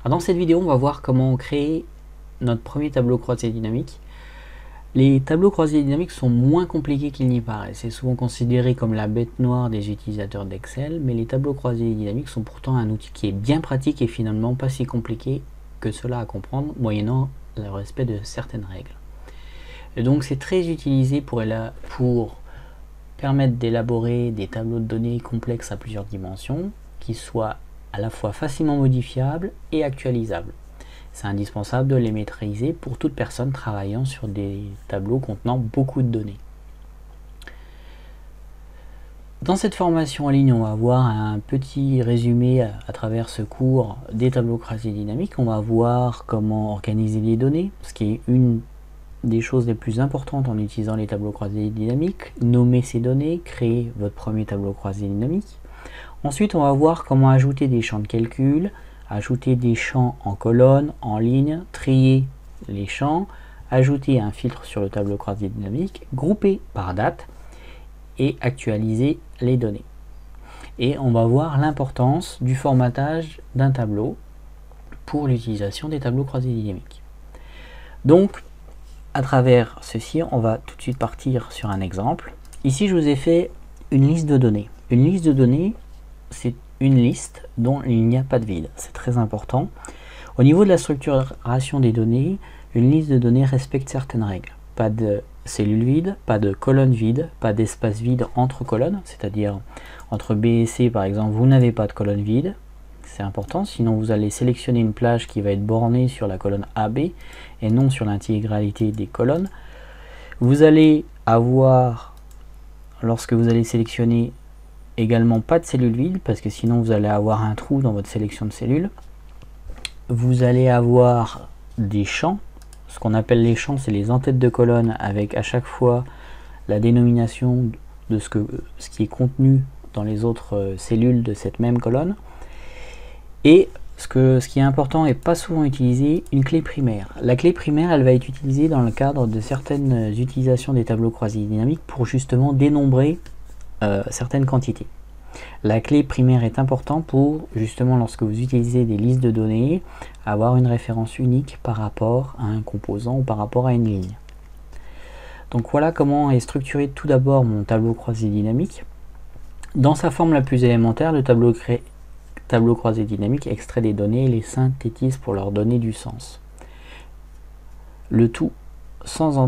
Alors dans cette vidéo, on va voir comment créer notre premier tableau croisé dynamique. Les tableaux croisés dynamiques sont moins compliqués qu'il n'y paraît. C'est souvent considéré comme la bête noire des utilisateurs d'Excel, mais les tableaux croisés dynamiques sont pourtant un outil qui est bien pratique et finalement pas si compliqué que cela à comprendre, moyennant le respect de certaines règles. Et donc c'est très utilisé pour permettre d'élaborer des tableaux de données complexes à plusieurs dimensions, qui soient à la fois facilement modifiables et actualisables. C'est indispensable de les maîtriser pour toute personne travaillant sur des tableaux contenant beaucoup de données. Dans cette formation en ligne, on va voir un petit résumé à travers ce cours des tableaux croisés dynamiques. On va voir comment organiser les données, ce qui est une des choses les plus importantes en utilisant les tableaux croisés dynamiques. Nommer ces données, créer votre premier tableau croisé dynamique. Ensuite, on va voir comment ajouter des champs de calcul, ajouter des champs en colonne, en ligne, trier les champs, ajouter un filtre sur le tableau croisé dynamique, grouper par date et actualiser les données. Et on va voir l'importance du formatage d'un tableau pour l'utilisation des tableaux croisés dynamiques. Donc, à travers ceci, on va tout de suite partir sur un exemple. Ici, je vous ai fait une liste de données. Une liste de données, c'est une liste dont il n'y a pas de vide. C'est très important. Au niveau de la structuration des données, une liste de données respecte certaines règles. Pas de cellules vides, pas de colonnes vides, pas d'espace vide entre colonnes, c'est-à-dire entre B et C par exemple, vous n'avez pas de colonne vide. C'est important, sinon vous allez sélectionner une plage qui va être bornée sur la colonne AB et non sur l'intégralité des colonnes. Vous allez avoir, lorsque vous allez sélectionner, également pas de cellules vides, parce que sinon vous allez avoir un trou dans votre sélection de cellules. Vous allez avoir des champs. Ce qu'on appelle les champs, c'est les en-têtes de colonne avec à chaque fois la dénomination de ce qui est contenu dans les autres cellules de cette même colonne. Et ce qui est important et pas souvent utilisé, une clé primaire. La clé primaire, elle va être utilisée dans le cadre de certaines utilisations des tableaux croisés dynamiques pour justement dénombrer certaines quantités. La clé primaire est importante pour justement, lorsque vous utilisez des listes de données, avoir une référence unique par rapport à un composant ou par rapport à une ligne. Donc voilà comment est structuré tout d'abord mon tableau croisé dynamique. Dans sa forme la plus élémentaire, le tableau croisé dynamique extrait des données et les synthétise pour leur donner du sens. Le tout sans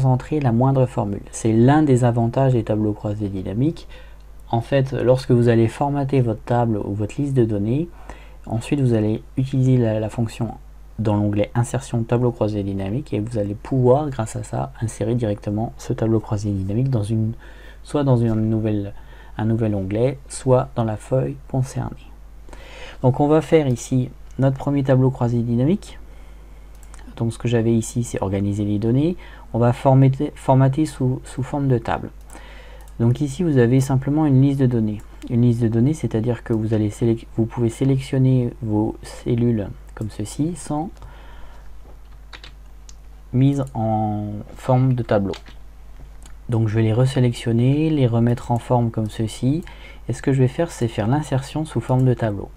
entrer la moindre formule. C'est l'un des avantages des tableaux croisés dynamiques. En fait, lorsque vous allez formater votre table ou votre liste de données, ensuite vous allez utiliser la fonction dans l'onglet insertion tableau croisé dynamique et vous allez pouvoir, grâce à ça, insérer directement ce tableau croisé dynamique soit dans un nouvel onglet, soit dans la feuille concernée. Donc on va faire ici notre premier tableau croisé dynamique. Donc ce que j'avais ici, c'est organiser les données. On va formater sous forme de table. Donc ici, vous avez simplement une liste de données. Une liste de données, c'est-à-dire que vous pouvez sélectionner vos cellules comme ceci, sans mise en forme de tableau. Donc je vais les resélectionner, les remettre en forme comme ceci. Et ce que je vais faire, c'est faire l'insertion sous forme de tableau.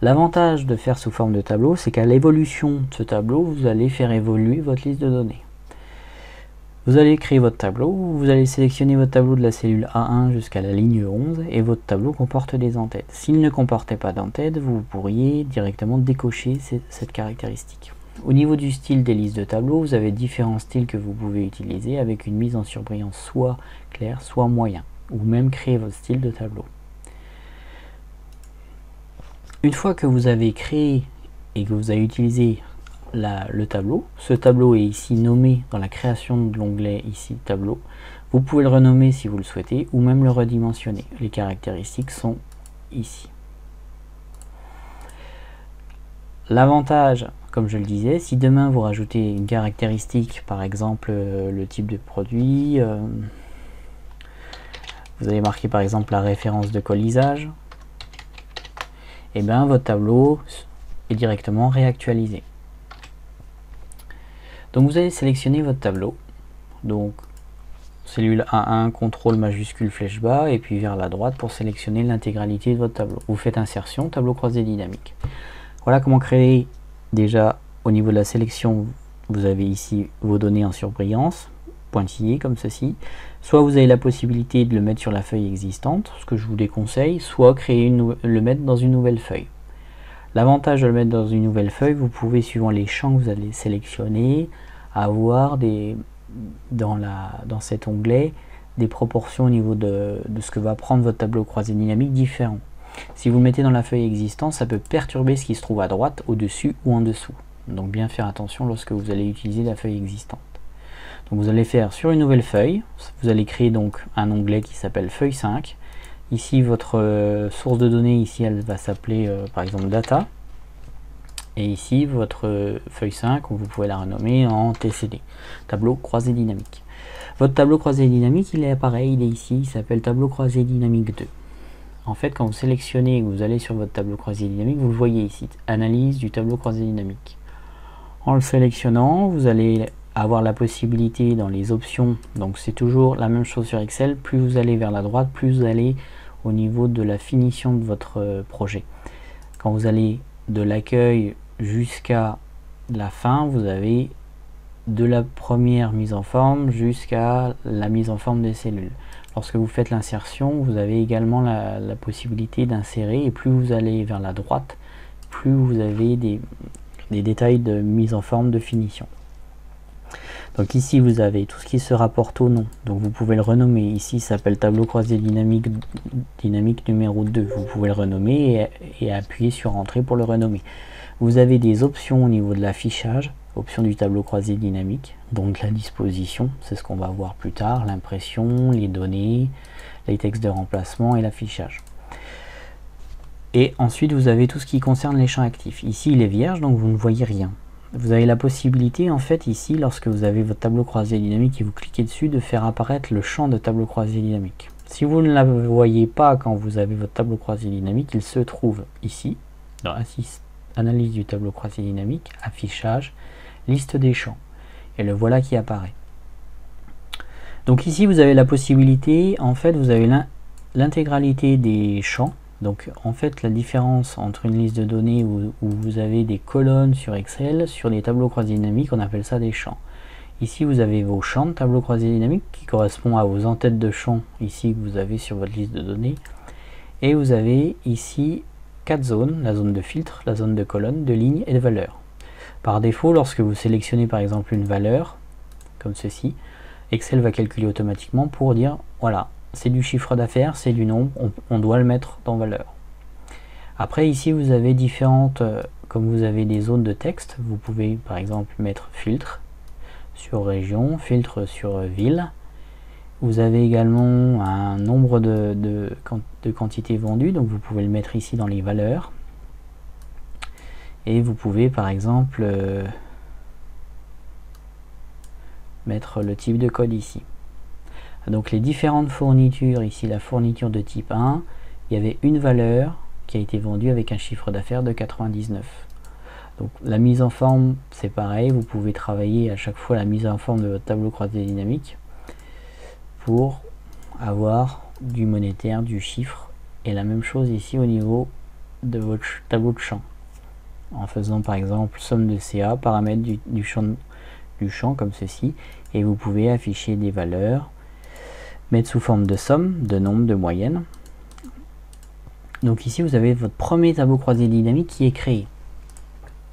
L'avantage de faire sous forme de tableau, c'est qu'à l'évolution de ce tableau, vous allez faire évoluer votre liste de données. Vous allez créer votre tableau, vous allez sélectionner votre tableau de la cellule A1 jusqu'à la ligne 11 et votre tableau comporte des en-têtes. S'il ne comportait pas d'en-têtes, vous pourriez directement décocher cette caractéristique. Au niveau du style des listes de tableaux, vous avez différents styles que vous pouvez utiliser avec une mise en surbrillance soit clair, soit moyen, ou même créer votre style de tableau. Une fois que vous avez créé et que vous avez utilisé le tableau, ce tableau est ici nommé dans la création de l'onglet ici tableau. Vous pouvez le renommer si vous le souhaitez ou même le redimensionner. Les caractéristiques sont ici. L'avantage, comme je le disais, si demain vous rajoutez une caractéristique, par exemple le type de produit, vous allez marquer par exemple la référence de colisage, et bien votre tableau est directement réactualisé. Donc vous allez sélectionner votre tableau, donc cellule A1, contrôle majuscule flèche bas, et puis vers la droite pour sélectionner l'intégralité de votre tableau. Vous faites insertion, tableau croisé dynamique. Voilà comment créer déjà au niveau de la sélection, vous avez ici vos données en surbrillance, pointillées comme ceci. Soit vous avez la possibilité de le mettre sur la feuille existante, ce que je vous déconseille, soit le mettre dans une nouvelle feuille. L'avantage de le mettre dans une nouvelle feuille, vous pouvez, suivant les champs que vous allez sélectionner, avoir dans cet onglet des proportions au niveau de ce que va prendre votre tableau croisé dynamique différent. Si vous le mettez dans la feuille existante, ça peut perturber ce qui se trouve à droite, au-dessus ou en dessous. Donc bien faire attention lorsque vous allez utiliser la feuille existante. Donc vous allez faire sur une nouvelle feuille, vous allez créer donc un onglet qui s'appelle feuille 5. Ici votre source de données, ici elle va s'appeler par exemple data. Et ici votre feuille 5, vous pouvez la renommer en TCD, tableau croisé dynamique. Votre tableau croisé dynamique, il est pareil, il est ici, il s'appelle tableau croisé dynamique 2. En fait, quand vous sélectionnez et que vous allez sur votre tableau croisé dynamique, vous le voyez ici, analyse du tableau croisé dynamique. En le sélectionnant, vous allez avoir la possibilité dans les options, donc c'est toujours la même chose sur Excel, plus vous allez vers la droite, plus vous allez au niveau de la finition de votre projet. Quand vous allez de l'accueil jusqu'à la fin, vous avez de la première mise en forme jusqu'à la mise en forme des cellules. Lorsque vous faites l'insertion, vous avez également la possibilité d'insérer, et plus vous allez vers la droite, plus vous avez des détails de mise en forme, de finition. Donc ici vous avez tout ce qui se rapporte au nom, donc vous pouvez le renommer. Ici ça s'appelle tableau croisé dynamique numéro 2, vous pouvez le renommer et appuyer sur entrée pour le renommer. Vous avez des options au niveau de l'affichage, option du tableau croisé dynamique, donc la disposition, c'est ce qu'on va voir plus tard, l'impression, les données, les textes de remplacement et l'affichage. Et ensuite vous avez tout ce qui concerne les champs actifs. Ici il est vierge, donc vous ne voyez rien. Vous avez la possibilité en fait ici, lorsque vous avez votre tableau croisé dynamique et vous cliquez dessus, de faire apparaître le champ de tableau croisé dynamique. Si vous ne la voyez pas quand vous avez votre tableau croisé dynamique, il se trouve ici, dans analyse du tableau croisé dynamique, affichage, liste des champs. Et le voilà qui apparaît. Donc ici vous avez la possibilité, en fait vous avez l'intégralité des champs. Donc en fait la différence entre une liste de données où vous avez des colonnes sur Excel, sur des tableaux croisés dynamiques, on appelle ça des champs. Ici vous avez vos champs de tableau croisé dynamique qui correspondent à vos entêtes de champs ici que vous avez sur votre liste de données. Et vous avez ici 4 zones, la zone de filtre, la zone de colonne, de ligne et de valeur. Par défaut, lorsque vous sélectionnez par exemple une valeur, comme ceci, Excel va calculer automatiquement pour dire voilà, c'est du chiffre d'affaires, c'est du nombre, on doit le mettre dans valeur. Après ici vous avez différentes, comme vous avez des zones de texte, vous pouvez par exemple mettre filtre sur région, filtre sur ville. Vous avez également un nombre de quantités vendues, donc vous pouvez le mettre ici dans les valeurs. Et vous pouvez par exemple mettre le type de code ici. Donc les différentes fournitures, ici la fourniture de type 1, il y avait une valeur qui a été vendue avec un chiffre d'affaires de 99. Donc la mise en forme, c'est pareil, vous pouvez travailler à chaque fois la mise en forme de votre tableau croisé dynamique pour avoir du monétaire, du chiffre, et la même chose ici au niveau de votre tableau de champ. En faisant par exemple somme de CA, paramètres du champ comme ceci, et vous pouvez afficher des valeurs, mettre sous forme de somme, de nombre, de moyenne. Donc ici vous avez votre premier tableau croisé dynamique qui est créé.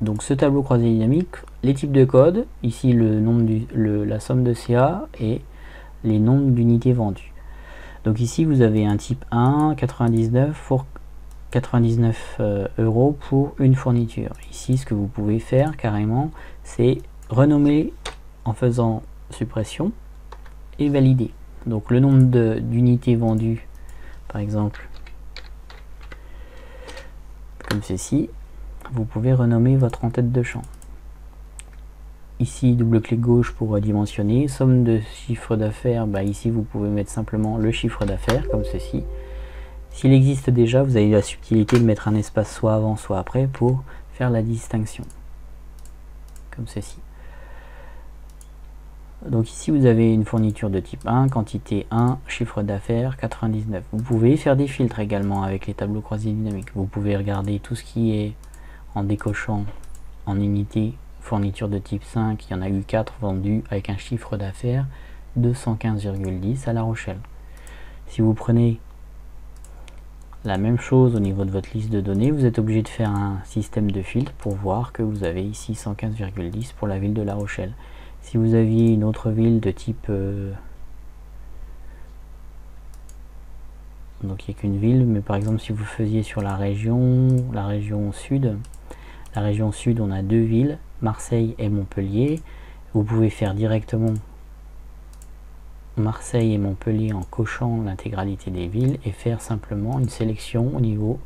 Donc ce tableau croisé dynamique, les types de code, ici le nombre la somme de CA et les nombres d'unités vendues. Donc ici vous avez un type 1, 99 pour 99 € pour une fourniture. Ici ce que vous pouvez faire carrément, c'est renommer en faisant suppression et valider. Donc le nombre d'unités vendues, par exemple, comme ceci, vous pouvez renommer votre en-tête de champ. Ici, double-clic gauche pour dimensionner. Somme de chiffre d'affaires, ici vous pouvez mettre simplement le chiffre d'affaires, comme ceci. S'il existe déjà, vous avez la subtilité de mettre un espace soit avant, soit après pour faire la distinction, comme ceci. Donc ici vous avez une fourniture de type 1, quantité 1, chiffre d'affaires 99. Vous pouvez faire des filtres également avec les tableaux croisés dynamiques. Vous pouvez regarder tout ce qui est en décochant en unité fourniture de type 5, il y en a eu 4 vendus avec un chiffre d'affaires de 115,10 à La Rochelle. Si vous prenez la même chose au niveau de votre liste de données, vous êtes obligé de faire un système de filtre pour voir que vous avez ici 115,10 pour la ville de La Rochelle. Si vous aviez une autre ville de type donc il n'y a qu'une ville, mais par exemple si vous faisiez sur la région sud, on a 2 villes, Marseille et Montpellier. Vous pouvez faire directement Marseille et Montpellier en cochant l'intégralité des villes et faire simplement une sélection au niveau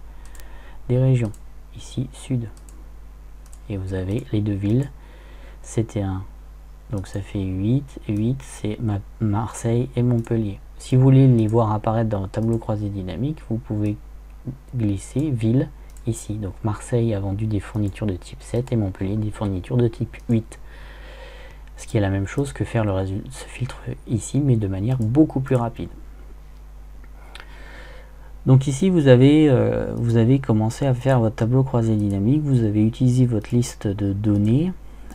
des régions, ici sud, et vous avez les 2 villes, c'était 1, donc ça fait 8, et 8 c'est Marseille et Montpellier. Si vous voulez les voir apparaître dans le tableau croisé dynamique, vous pouvez glisser ville ici. Donc Marseille a vendu des fournitures de type 7 et Montpellier des fournitures de type 8. Ce qui est la même chose que faire ce filtre ici, mais de manière beaucoup plus rapide. Donc ici, vous avez commencé à faire votre tableau croisé dynamique, vous avez utilisé votre liste de données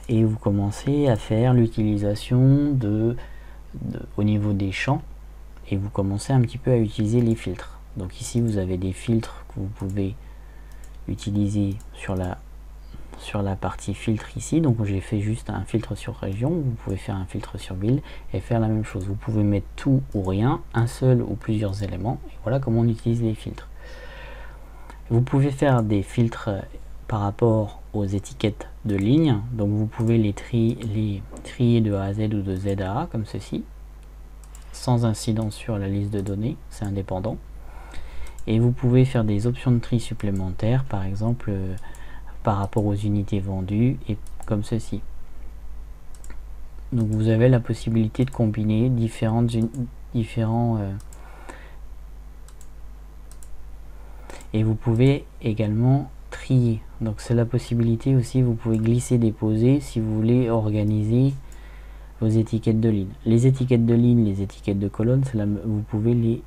et vous commencez à faire l'utilisation au niveau des champs, et vous commencez un petit peu à utiliser les filtres. Donc ici, vous avez des filtres que vous pouvez utiliser sur la partie filtre ici. Donc j'ai fait juste un filtre sur région, vous pouvez faire un filtre sur ville et faire la même chose. Vous pouvez mettre tout ou rien, un seul ou plusieurs éléments, et voilà comment on utilise les filtres. Vous pouvez faire des filtres par rapport aux étiquettes de ligne, donc vous pouvez les trier de A à Z ou de Z à A comme ceci, sans incidence sur la liste de données, c'est indépendant. Et vous pouvez faire des options de tri supplémentaires, par exemple par rapport aux unités vendues, et comme ceci. Donc vous avez la possibilité de combiner différents et vous pouvez également trier. Donc c'est la possibilité aussi, vous pouvez glisser, déposer si vous voulez organiser vos étiquettes de ligne. Les étiquettes de ligne, les étiquettes de colonne, vous pouvez les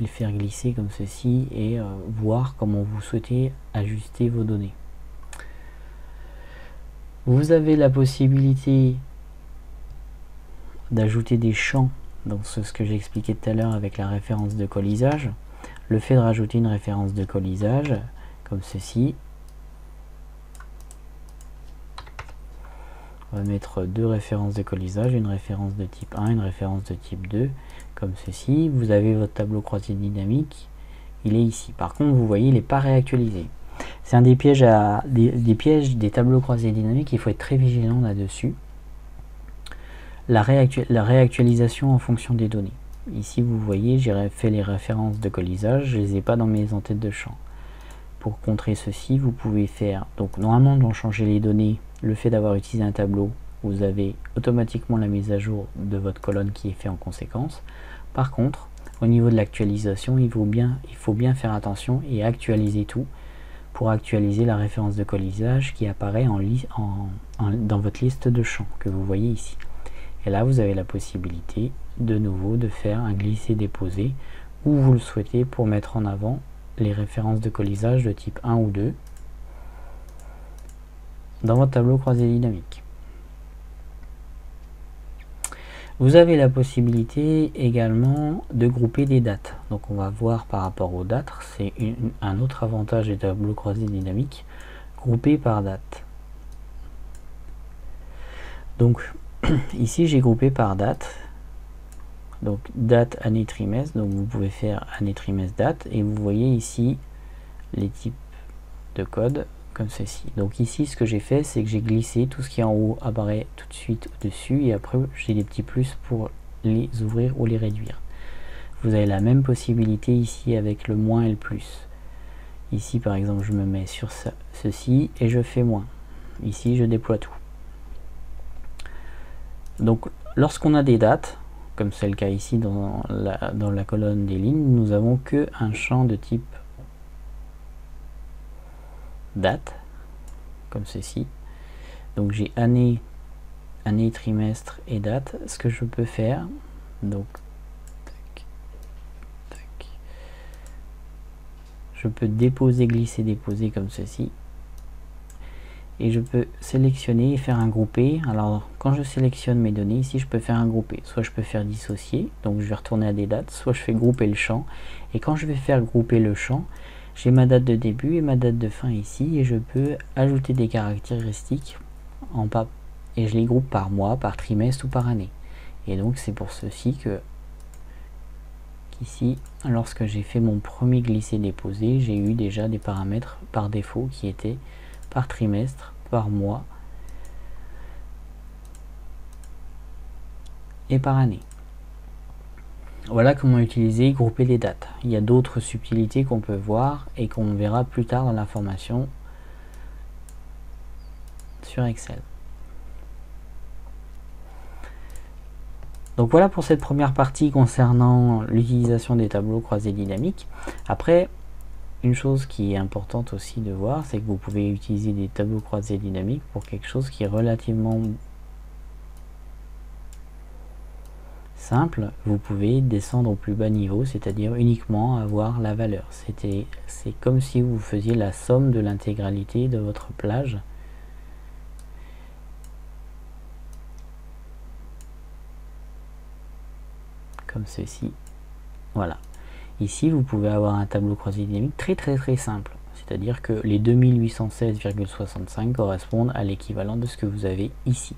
faire glisser comme ceci et voir comment vous souhaitez ajuster vos données. Vous avez la possibilité d'ajouter des champs, donc c'est ce que j'ai expliqué tout à l'heure avec la référence de colisage. Le fait de rajouter une référence de colisage comme ceci, on va mettre 2 références de colisage, une référence de type 1, une référence de type 2, comme ceci. Vous avez votre tableau croisé dynamique, il est ici. Par contre, vous voyez, il n'est pas réactualisé. C'est un des pièges des tableaux croisés dynamiques, il faut être très vigilant là-dessus. La réactualisation en fonction des données. Ici, vous voyez, j'ai fait les références de colisage, je ne les ai pas dans mes entêtes de champ. Pour contrer ceci, vous pouvez faire, donc normalement, dans changer les données, le fait d'avoir utilisé un tableau, vous avez automatiquement la mise à jour de votre colonne qui est fait en conséquence. Par contre, au niveau de l'actualisation, il faut bien faire attention et actualiser tout pour actualiser la référence de colisage qui apparaît dans votre liste de champs que vous voyez ici. Et là, vous avez la possibilité de nouveau de faire un glisser-déposer où vous le souhaitez pour mettre en avant les références de colisage de type 1 ou 2 dans votre tableau croisé dynamique. Vous avez la possibilité également de grouper des dates. Donc on va voir par rapport aux dates, c'est un autre avantage des tableaux croisés dynamiques, grouper par date. Donc ici j'ai groupé par date, donc date, année, trimestre, donc vous pouvez faire année, trimestre, date, et vous voyez ici les types de code comme ceci. Donc ici ce que j'ai fait, c'est que j'ai glissé tout ce qui est en haut apparaît tout de suite au-dessus, et après j'ai des petits plus pour les ouvrir ou les réduire. Vous avez la même possibilité ici avec le moins et le plus. Ici par exemple je me mets sur ceci et je fais moins. Ici je déploie tout. Donc lorsqu'on a des dates, comme c'est le cas ici dans la colonne des lignes, nous avons que un champ de type date, comme ceci. Donc j'ai année, trimestre et date. Ce que je peux faire, donc tac, tac, je peux déposer, glisser, déposer comme ceci. et je peux sélectionner et faire un groupé. Alors quand je sélectionne mes données ici, je peux faire un groupé, soit je peux faire dissocier, donc je vais retourner à des dates, soit je fais grouper le champ, et quand je vais faire grouper le champ, j'ai ma date de début et ma date de fin ici, et je peux ajouter des caractéristiques et je les groupe par mois, par trimestre ou par année. Et donc c'est pour ceci que ici, lorsque j'ai fait mon premier glisser-déposer, j'ai eu déjà des paramètres par défaut qui étaient par trimestre, par mois et par année. Voilà comment utiliser et grouper les dates. Il y a d'autres subtilités qu'on peut voir et qu'on verra plus tard dans la formation sur Excel. Donc voilà pour cette première partie concernant l'utilisation des tableaux croisés dynamiques. Après, une chose qui est importante aussi de voir, c'est que vous pouvez utiliser des tableaux croisés dynamiques pour quelque chose qui est relativement simple. Vous pouvez descendre au plus bas niveau, c'est-à-dire uniquement avoir la valeur. C'est comme si vous faisiez la somme de l'intégralité de votre plage. Comme ceci. Voilà. Ici, vous pouvez avoir un tableau croisé dynamique très simple. C'est-à-dire que les 2816,65 correspondent à l'équivalent de ce que vous avez ici.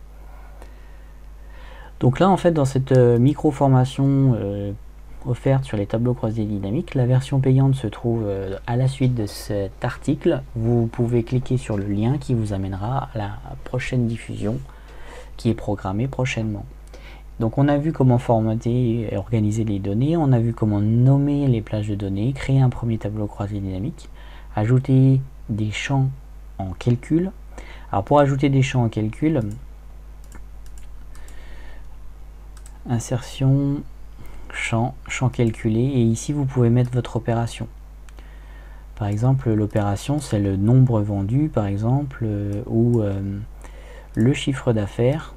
Donc là, en fait, dans cette micro-formation offerte sur les tableaux croisés dynamiques, la version payante se trouve à la suite de cet article. Vous pouvez cliquer sur le lien qui vous amènera à la prochaine diffusion qui est programmée prochainement. Donc on a vu comment formater et organiser les données, on a vu comment nommer les plages de données, créer un premier tableau croisé dynamique, ajouter des champs en calcul. Alors pour ajouter des champs en calcul, insertion, champ calculé, et ici vous pouvez mettre votre opération. Par exemple, l'opération c'est le nombre vendu, par exemple, ou le chiffre d'affaires.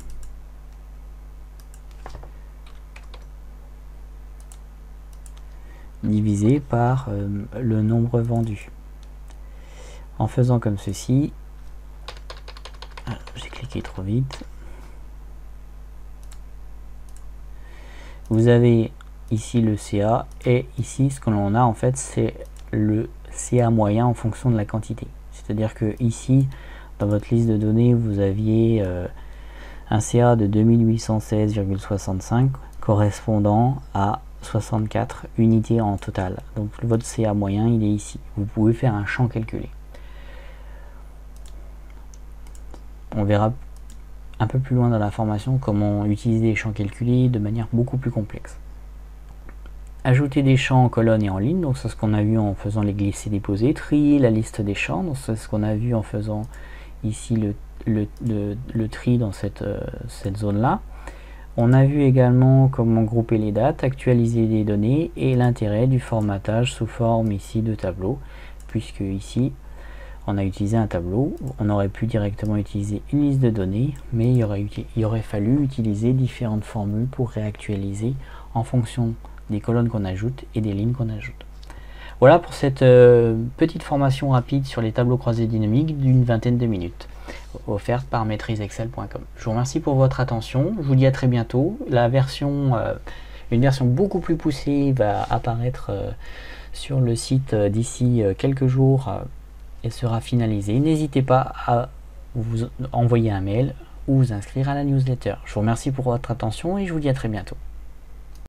Divisé par le nombre vendu. En faisant comme ceci, j'ai cliqué trop vite, vous avez ici le CA, et ici ce que l'on a en fait c'est le CA moyen en fonction de la quantité. C'est-à-dire que ici dans votre liste de données vous aviez un CA de 2816,65 correspondant à 64 unités en total. Donc votre CA moyen il est ici. Vous pouvez faire un champ calculé. On verra un peu plus loin dans la formation comment utiliser les champs calculés de manière beaucoup plus complexe. Ajouter des champs en colonne et en ligne, donc c'est ce qu'on a vu en faisant les glisser-déposer. Trier la liste des champs, donc c'est ce qu'on a vu en faisant ici le tri dans cette zone là. On a vu également comment grouper les dates, actualiser les données et l'intérêt du formatage sous forme ici de tableau, puisque ici on a utilisé un tableau. On aurait pu directement utiliser une liste de données, mais il aurait fallu utiliser différentes formules pour réactualiser en fonction des colonnes qu'on ajoute et des lignes qu'on ajoute. Voilà pour cette petite formation rapide sur les tableaux croisés dynamiques d'une vingtaine de minutes, offerte par maitrisexcel.com. Je vous remercie pour votre attention, je vous dis à très bientôt. Une version beaucoup plus poussée va apparaître sur le site d'ici quelques jours et sera finalisée. N'hésitez pas à vous envoyer un mail ou vous inscrire à la newsletter. Je vous remercie pour votre attention et je vous dis à très bientôt.